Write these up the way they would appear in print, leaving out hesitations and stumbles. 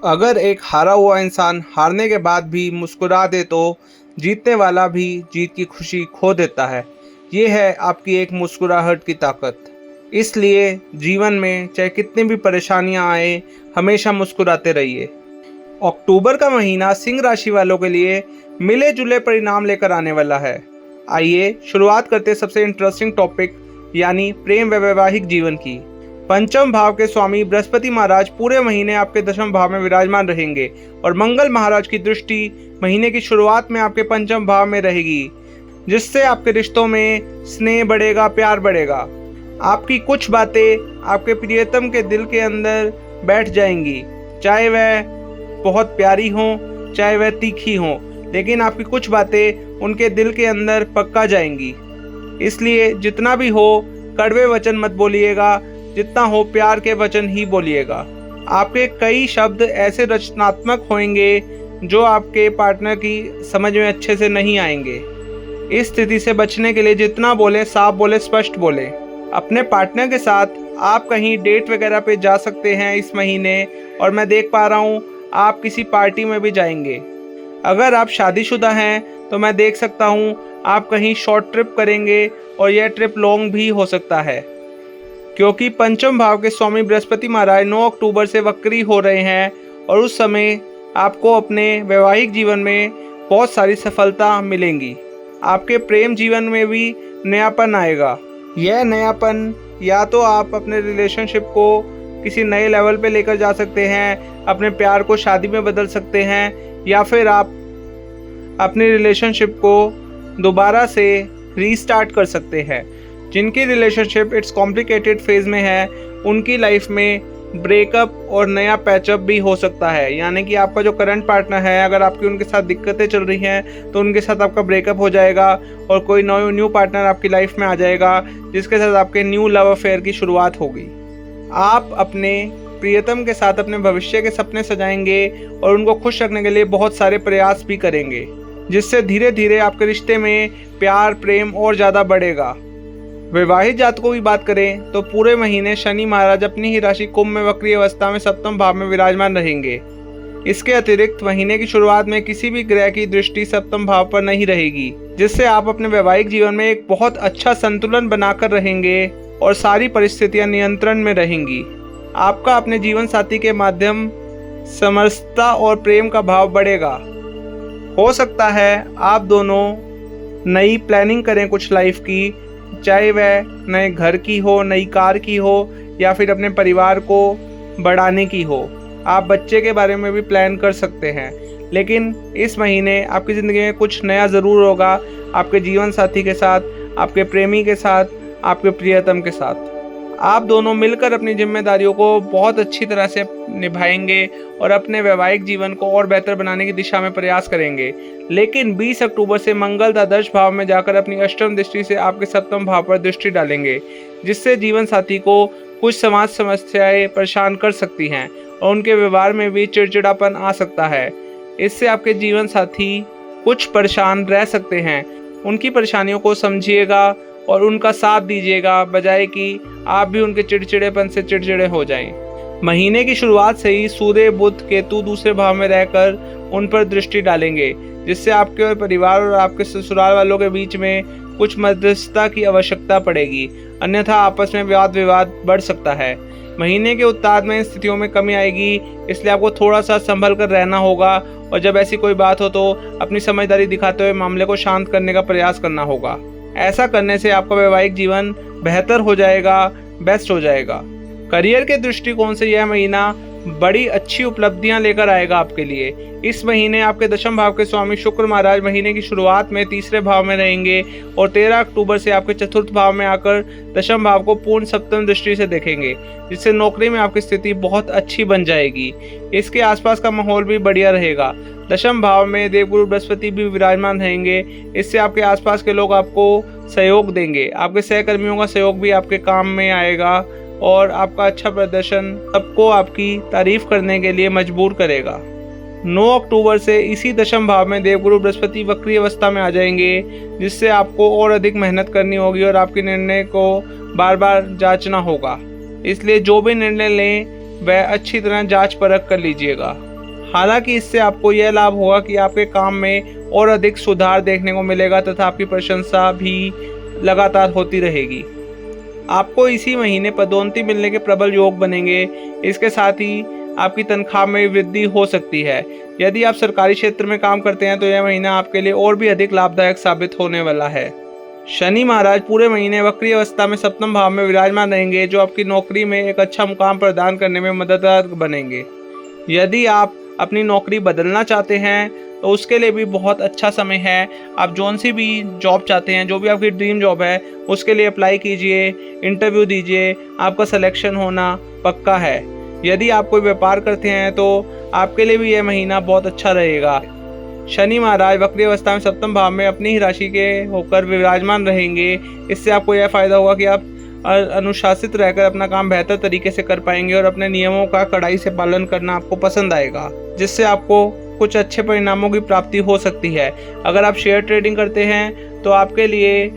अगर एक हारा हुआ इंसान हारने के बाद भी मुस्कुरा दे तो जीतने वाला भी जीत की खुशी खो देता है। ये है आपकी एक मुस्कुराहट की ताकत। इसलिए जीवन में चाहे कितनी भी परेशानियां आए, हमेशा मुस्कुराते रहिए। अक्टूबर का महीना सिंह राशि वालों के लिए मिले जुले परिणाम लेकर आने वाला है। आइए शुरुआत करते हैं सबसे इंटरेस्टिंग टॉपिक यानी प्रेम व वैवाहिक जीवन की। पंचम भाव के स्वामी बृहस्पति महाराज पूरे महीने आपके दशम भाव में विराजमान रहेंगे और मंगल महाराज की दृष्टि महीने की शुरुआत में आपके पंचम भाव में रहेगी, जिससे आपके रिश्तों में स्नेह बढ़ेगा, प्यार बढ़ेगा। आपकी कुछ बातें आपके प्रियतम के दिल के अंदर बैठ जाएंगी, चाहे वह बहुत प्यारी हो, चाहे वह तीखी हो, लेकिन आपकी कुछ बातें उनके दिल के अंदर पक्का जाएंगी। इसलिए जितना भी हो कड़वे वचन मत बोलिएगा, जितना हो प्यार के वचन ही बोलिएगा। आपके कई शब्द ऐसे रचनात्मक होंगे जो आपके पार्टनर की समझ में अच्छे से नहीं आएंगे। इस स्थिति से बचने के लिए जितना बोले साफ बोले, स्पष्ट बोले। अपने पार्टनर के साथ आप कहीं डेट वगैरह पे जा सकते हैं इस महीने, और मैं देख पा रहा हूँ आप किसी पार्टी में भी जाएंगे। अगर आप शादीशुदा हैं तो मैं देख सकता हूँ आप कहीं शॉर्ट ट्रिप करेंगे, और यह ट्रिप लॉन्ग भी हो सकता है, क्योंकि पंचम भाव के स्वामी बृहस्पति महाराज 9 अक्टूबर से वक्री हो रहे हैं और उस समय आपको अपने वैवाहिक जीवन में बहुत सारी सफलता मिलेंगी। आपके प्रेम जीवन में भी नयापन आएगा। यह नयापन या तो आप अपने रिलेशनशिप को किसी नए लेवल पे लेकर जा सकते हैं, अपने प्यार को शादी में बदल सकते हैं, या फिर आप अपने रिलेशनशिप को दोबारा से रीस्टार्ट कर सकते हैं। जिनकी रिलेशनशिप इट्स कॉम्प्लिकेटेड फेज में है उनकी लाइफ में ब्रेकअप और नया पैचअप भी हो सकता है। यानी कि आपका जो करंट पार्टनर है, अगर आपकी उनके साथ दिक्कतें चल रही हैं तो उनके साथ आपका ब्रेकअप हो जाएगा और कोई न्यू पार्टनर आपकी लाइफ में आ जाएगा, जिसके साथ आपके न्यू लव अफेयर की शुरुआत होगी। आप अपने प्रियतम के साथ अपने भविष्य के सपने सजाएंगे और उनको खुश रखने के लिए बहुत सारे प्रयास भी करेंगे, जिससे धीरे धीरे आपके रिश्ते में प्यार प्रेम और ज़्यादा बढ़ेगा। वैवाहिक जातकों की बात करें तो पूरे महीने शनि महाराज अपनी ही राशि कुंभ में वक्री अवस्था में सप्तम भाव में विराजमान रहेंगे। इसके अतिरिक्त महीने की शुरुआत में किसी भी ग्रह की दृष्टि सप्तम भाव पर नहीं रहेगी, जिससे आप अपने वैवाहिक जीवन में एक बहुत अच्छा संतुलन बनाकर रहेंगे और सारी परिस्थितियां नियंत्रण में रहेंगी। आपका अपने जीवन साथी के माध्यम समरसता और प्रेम का भाव बढ़ेगा। हो सकता है आप दोनों नई प्लानिंग करें कुछ लाइफ की, चाहे वह नए घर की हो, नई कार की हो, या फिर अपने परिवार को बढ़ाने की हो। आप बच्चे के बारे में भी प्लान कर सकते हैं। लेकिन इस महीने आपकी ज़िंदगी में कुछ नया ज़रूर होगा, आपके जीवन साथी के साथ, आपके प्रेमी के साथ, आपके प्रियतम के साथ। आप दोनों मिलकर अपनी जिम्मेदारियों को बहुत अच्छी तरह से निभाएंगे और अपने वैवाहिक जीवन को और बेहतर बनाने की दिशा में प्रयास करेंगे। लेकिन 20 अक्टूबर से मंगल द्वादश भाव में जाकर अपनी अष्टम दृष्टि से आपके सप्तम भाव पर दृष्टि डालेंगे, जिससे जीवन साथी को कुछ समाज समस्याएं परेशान कर सकती हैं और उनके व्यवहार में भी चिड़चिड़ापन आ सकता है। इससे आपके जीवन साथी कुछ परेशान रह सकते हैं। उनकी परेशानियों को समझिएगा और उनका साथ दीजिएगा, बजाय कि आप भी उनके चिड़चिड़ेपन से चिड़चिड़े हो जाएं। महीने की शुरुआत से ही सूर्य बुध केतु दूसरे भाव में रहकर उन पर दृष्टि डालेंगे, जिससे आपके परिवार और आपके ससुराल वालों के बीच में कुछ मध्यस्थता की आवश्यकता पड़ेगी, अन्यथा आपस में वाद विवाद बढ़ सकता है। महीने के उत्ताद में स्थितियों में कमी आएगी, इसलिए आपको थोड़ा सा संभल कर रहना होगा और जब ऐसी कोई बात हो तो अपनी समझदारी दिखाते हुए मामले को शांत करने का प्रयास करना होगा। ऐसा करने से आपका वैवाहिक जीवन बेहतर हो जाएगा, बेस्ट हो जाएगा। करियर के दृष्टिकोण से यह महीना बड़ी अच्छी उपलब्धियां लेकर आएगा आपके लिए। इस महीने आपके दशम भाव के स्वामी शुक्र महाराज महीने की शुरुआत में तीसरे भाव में रहेंगे और 13 अक्टूबर से आपके चतुर्थ भाव में आकर दशम भाव को पूर्ण सप्तम दृष्टि से देखेंगे, जिससे नौकरी में आपकी स्थिति बहुत अच्छी बन जाएगी। इसके आसपास का माहौल भी बढ़िया रहेगा। दशम भाव में देवगुरु बृहस्पति भी विराजमान रहेंगे, इससे आपके आसपास के लोग आपको सहयोग देंगे। आपके सहकर्मियों का सहयोग भी आपके काम में आएगा और आपका अच्छा प्रदर्शन सबको आपकी तारीफ करने के लिए मजबूर करेगा। 9 अक्टूबर से इसी दशम भाव में देवगुरु बृहस्पति वक्री अवस्था में आ जाएंगे, जिससे आपको और अधिक मेहनत करनी होगी और आपके निर्णय को बार बार जांचना होगा। इसलिए जो भी निर्णय लें वह अच्छी तरह जांच परख कर लीजिएगा। हालांकि इससे आपको यह लाभ होगा कि आपके काम में और अधिक सुधार देखने को मिलेगा तथा आपकी प्रशंसा भी लगातार होती रहेगी। आपको इसी महीने पदोन्नति मिलने के प्रबल योग बनेंगे। इसके साथ ही आपकी तनख्वाह में वृद्धि हो सकती है। यदि आप सरकारी क्षेत्र में काम करते हैं तो यह महीना आपके लिए और भी अधिक लाभदायक साबित होने वाला है। शनि महाराज पूरे महीने वक्री अवस्था में सप्तम भाव में विराजमान रहेंगे, जो आपकी नौकरी में एक अच्छा मुकाम प्रदान करने में मददगार बनेंगे। यदि आप अपनी नौकरी बदलना चाहते हैं तो उसके लिए भी बहुत अच्छा समय है। आप जौन सी भी जॉब चाहते हैं, जो भी आपकी ड्रीम जॉब है, उसके लिए अप्लाई कीजिए, इंटरव्यू दीजिए, आपका सिलेक्शन होना पक्का है। यदि आप कोई व्यापार करते हैं तो आपके लिए भी यह महीना बहुत अच्छा रहेगा। शनि महाराज वक्री अवस्था में सप्तम भाव में अपनी ही राशि के होकर विराजमान रहेंगे। इससे आपको यह फायदा होगा कि आप अनुशासित रहकर अपना काम बेहतर तरीके से कर पाएंगे और अपने नियमों का कड़ाई से पालन करना आपको पसंद आएगा, जिससे आपको कुछ अच्छे परिणामों की प्राप्ति हो सकती है। अगर आप शेयर ट्रेडिंग करते हैं तो आपके लिए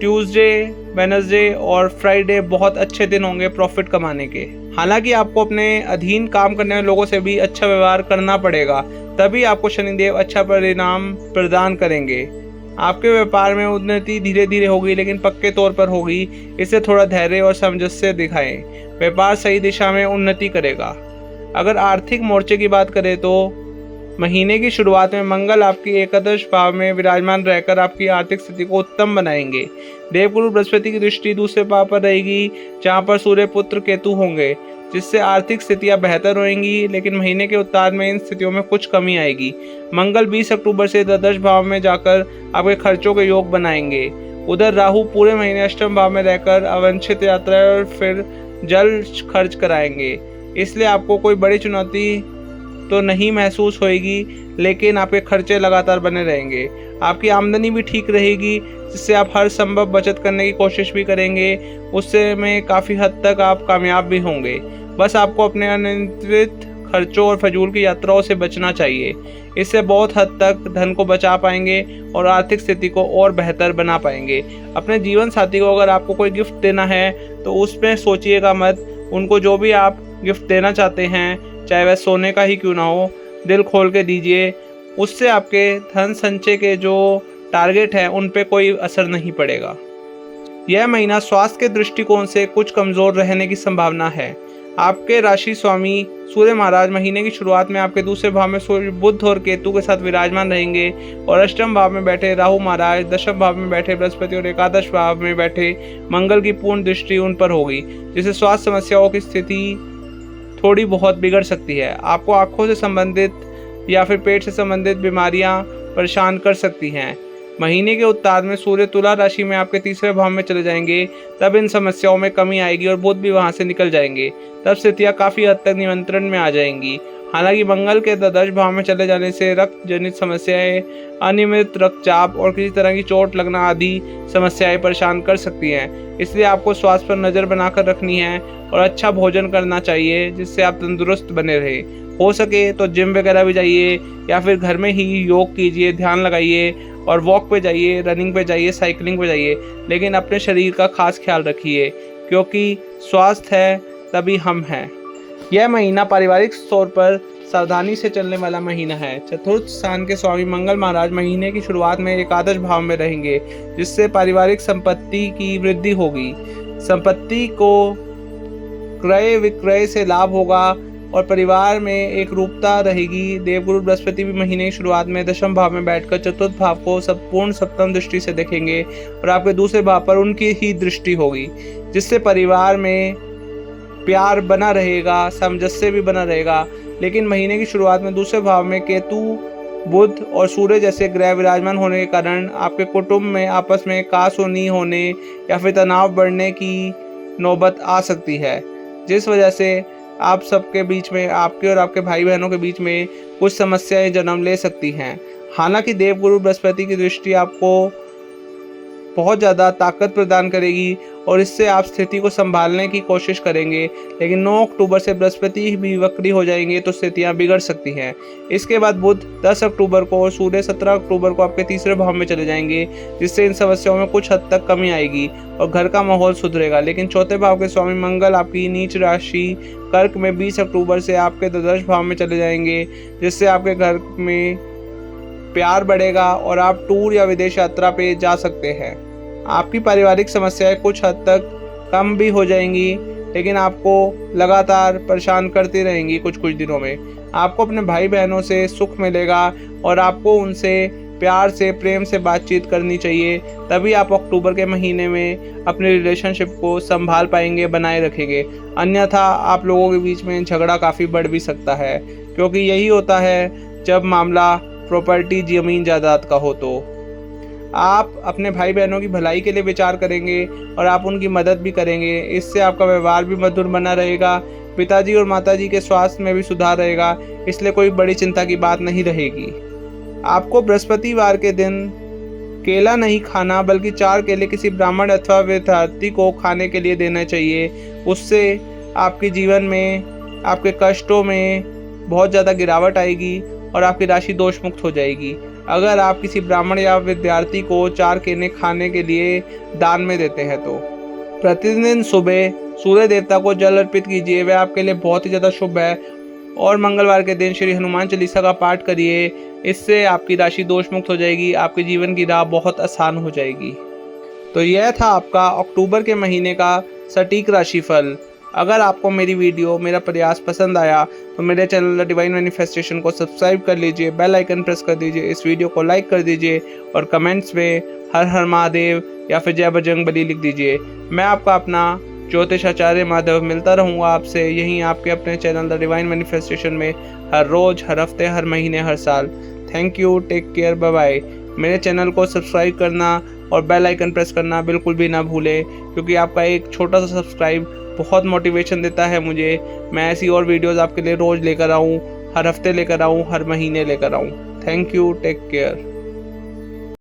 ट्यूसडे, वेडनेसडे और फ्राइडे बहुत अच्छे दिन होंगे प्रॉफिट कमाने के। हालांकि आपको अपने अधीन काम करने वाले लोगों से भी अच्छा व्यवहार करना पड़ेगा, तभी आपको शनिदेव अच्छा परिणाम प्रदान करेंगे। आपके व्यापार में उन्नति धीरे धीरे होगी, लेकिन पक्के तौर पर होगी। इससे थोड़ा धैर्य और सामंजस्य दिखाएं। व्यापार सही दिशा में उन्नति करेगा। अगर आर्थिक मोर्चे की बात करें तो महीने की शुरुआत में मंगल आपकी एकादश भाव में विराजमान रहकर आपकी आर्थिक स्थिति को उत्तम बनाएंगे। देवगुरु बृहस्पति की दृष्टि दूसरे भाव पर रहेगी, जहां पर सूर्य पुत्र केतु होंगे, जिससे आर्थिक स्थितियां बेहतर होंगी। लेकिन महीने के उत्तार्ध में इन स्थितियों में कुछ कमी आएगी। मंगल 20 अक्टूबर से द्वादश भाव में जाकर आपके खर्चों के योग बनाएंगे। उधर राहु पूरे महीने अष्टम भाव में रहकर अवांछित यात्रा और फिर जल खर्च कराएंगे। इसलिए आपको कोई बड़ी चुनौती तो नहीं महसूस होएगी, लेकिन आपके खर्चे लगातार बने रहेंगे। आपकी आमदनी भी ठीक रहेगी, जिससे आप हर संभव बचत करने की कोशिश भी करेंगे। उससे में काफ़ी हद तक आप कामयाब भी होंगे। बस आपको अपने अनियंत्रित खर्चों और फजूल की यात्राओं से बचना चाहिए। इससे बहुत हद तक धन को बचा पाएंगे और आर्थिक स्थिति को और बेहतर बना पाएंगे। अपने जीवन साथी को अगर आपको कोई गिफ्ट देना है तो उसमें सोचिएगा मत। उनको जो भी आप गिफ्ट देना चाहते हैं, चाहे वह सोने का ही क्यों ना हो, दिल खोल के दीजिए। उससे आपके धन संचय के जो टारगेट हैं उन पे कोई असर नहीं पड़ेगा। यह महीना स्वास्थ्य के दृष्टिकोण से कुछ कमज़ोर रहने की संभावना है। आपके राशि स्वामी सूर्य महाराज महीने की शुरुआत में आपके दूसरे भाव में सूर्य, बुध और केतु के साथ विराजमान रहेंगे और अष्टम भाव में बैठे राहु महाराज, दशम भाव में बैठे बृहस्पति और एकादश भाव में बैठे मंगल की पूर्ण दृष्टि उन पर होगी, जिससे स्वास्थ्य समस्याओं की स्थिति थोड़ी बहुत बिगड़ सकती है। आपको आंखों से संबंधित या फिर पेट से संबंधित बीमारियां परेशान कर सकती हैं। महीने के उत्तार्ध में सूर्य तुला राशि में आपके तीसरे भाव में चले जाएंगे, तब इन समस्याओं में कमी आएगी और बुध भी वहां से निकल जाएंगे। तब स्थितियां काफ़ी हद तक नियंत्रण में आ जाएंगी। हालांकि मंगल के द्वादश भाव में चले जाने से रक्त जनित समस्याएं, अनियमित रक्तचाप और किसी तरह की चोट लगना आदि समस्याएं परेशान कर सकती हैं। इसलिए आपको स्वास्थ्य पर नज़र बनाकर रखनी है और अच्छा भोजन करना चाहिए, जिससे आप तंदुरुस्त बने रहें। हो सके तो जिम वगैरह भी जाइए या फिर घर में ही योग कीजिए, ध्यान लगाइए और वॉक पे जाइए, रनिंग पे जाइए, साइकिलिंग पे जाइए। लेकिन अपने शरीर का खास ख्याल रखिए, क्योंकि स्वास्थ्य है तभी हम हैं। यह महीना पारिवारिक तौर पर सावधानी से चलने वाला महीना है। चतुर्थ स्थान के स्वामी मंगल महाराज महीने की शुरुआत में एकादश भाव में रहेंगे, जिससे पारिवारिक संपत्ति की वृद्धि होगी। संपत्ति को क्रय विक्रय से लाभ होगा और परिवार में एक रूपता रहेगी। देवगुरु बृहस्पति भी महीने की शुरुआत में दशम भाव में बैठकर चतुर्थ भाव को संपूर्ण सप्तम दृष्टि से देखेंगे और आपके दूसरे भाव पर उनकी ही दृष्टि होगी, जिससे परिवार में प्यार बना रहेगा, सामंजस्य भी बना रहेगा। लेकिन महीने की शुरुआत में दूसरे भाव में केतु, बुध और सूर्य जैसे ग्रह विराजमान होने के कारण आपके कुटुंब में आपस में कासुनी होने या फिर तनाव बढ़ने की नौबत आ सकती है, जिस वजह से आप सबके बीच में, आपके और आपके भाई बहनों के बीच में कुछ समस्याएं जन्म ले सकती हैं। हालांकि देवगुरु बृहस्पति की दृष्टि आपको बहुत ज़्यादा ताकत प्रदान करेगी और इससे आप स्थिति को संभालने की कोशिश करेंगे। लेकिन 9 अक्टूबर से बृहस्पति भी वक्री हो जाएंगे तो स्थितियां बिगड़ सकती हैं। इसके बाद बुध 10 अक्टूबर को और सूर्य 17 अक्टूबर को आपके तीसरे भाव में चले जाएंगे, जिससे इन समस्याओं में कुछ हद तक कमी आएगी और घर का माहौल सुधरेगा। लेकिन चौथे भाव के स्वामी मंगल आपकी नीच राशि कर्क में 20 अक्टूबर से आपके द्वादश भाव में चले जाएंगे, जिससे आपके घर में प्यार बढ़ेगा और आप टूर या विदेश यात्रा पे जा सकते हैं। आपकी पारिवारिक समस्याएं कुछ हद तक कम भी हो जाएंगी, लेकिन आपको लगातार परेशान करती रहेंगी। कुछ दिनों में आपको अपने भाई बहनों से सुख मिलेगा और आपको उनसे प्यार से प्रेम से बातचीत करनी चाहिए, तभी आप अक्टूबर के महीने में अपने रिलेशनशिप को संभाल पाएंगे, बनाए रखेंगे। अन्यथा आप लोगों के बीच में झगड़ा काफ़ी बढ़ भी सकता है, क्योंकि यही होता है जब मामला प्रॉपर्टी ज़मीन जायदाद का हो। तो आप अपने भाई बहनों की भलाई के लिए विचार करेंगे और आप उनकी मदद भी करेंगे। इससे आपका व्यवहार भी मधुर बना रहेगा। पिताजी और माताजी के स्वास्थ्य में भी सुधार रहेगा, इसलिए कोई बड़ी चिंता की बात नहीं रहेगी। आपको बृहस्पतिवार के दिन केला नहीं खाना, बल्कि 4 केले किसी ब्राह्मण अथवा विद्यार्थी को खाने के लिए देना चाहिए। उससे आपके जीवन में आपके कष्टों में बहुत ज़्यादा गिरावट आएगी और आपकी राशि दोष मुक्त हो जाएगी। अगर आप किसी ब्राह्मण या विद्यार्थी को 4 केले खाने के लिए दान में देते हैं तो प्रतिदिन सुबह सूर्य देवता को जल अर्पित कीजिए, वह आपके लिए बहुत ही ज़्यादा शुभ है। और मंगलवार के दिन श्री हनुमान चालीसा का पाठ करिए, इससे आपकी राशि दोष मुक्त हो जाएगी, आपके जीवन की राह बहुत आसान हो जाएगी। तो यह था आपका अक्टूबर के महीने का सटीक राशिफल। अगर आपको मेरी वीडियो, मेरा प्रयास पसंद आया तो मेरे चैनल द डिवाइन मैनिफेस्टेशन को सब्सक्राइब कर लीजिए, बेल आइकन प्रेस कर दीजिए, इस वीडियो को लाइक कर दीजिए और कमेंट्स में हर हर महादेव या फिर जय बजरंगबली लिख दीजिए। मैं आपका अपना ज्योतिष आचार्य माधव मिलता रहूँगा आपसे यहीं आपके अपने चैनल द डिवाइन मैनिफेस्टेशन में, हर रोज़, हर हफ्ते, हर महीने, हर साल। Thank you, take care, bye bye. मेरे चैनल को सब्सक्राइब करना और बेल आइकन प्रेस करना बिल्कुल भी ना भूलें, क्योंकि आपका एक छोटा सा सब्सक्राइब बहुत मोटिवेशन देता है मुझे। मैं ऐसी और वीडियोस आपके लिए रोज़ लेकर आऊँ, हर हफ्ते लेकर आऊँ, हर महीने लेकर आऊँ। Thank you, take care.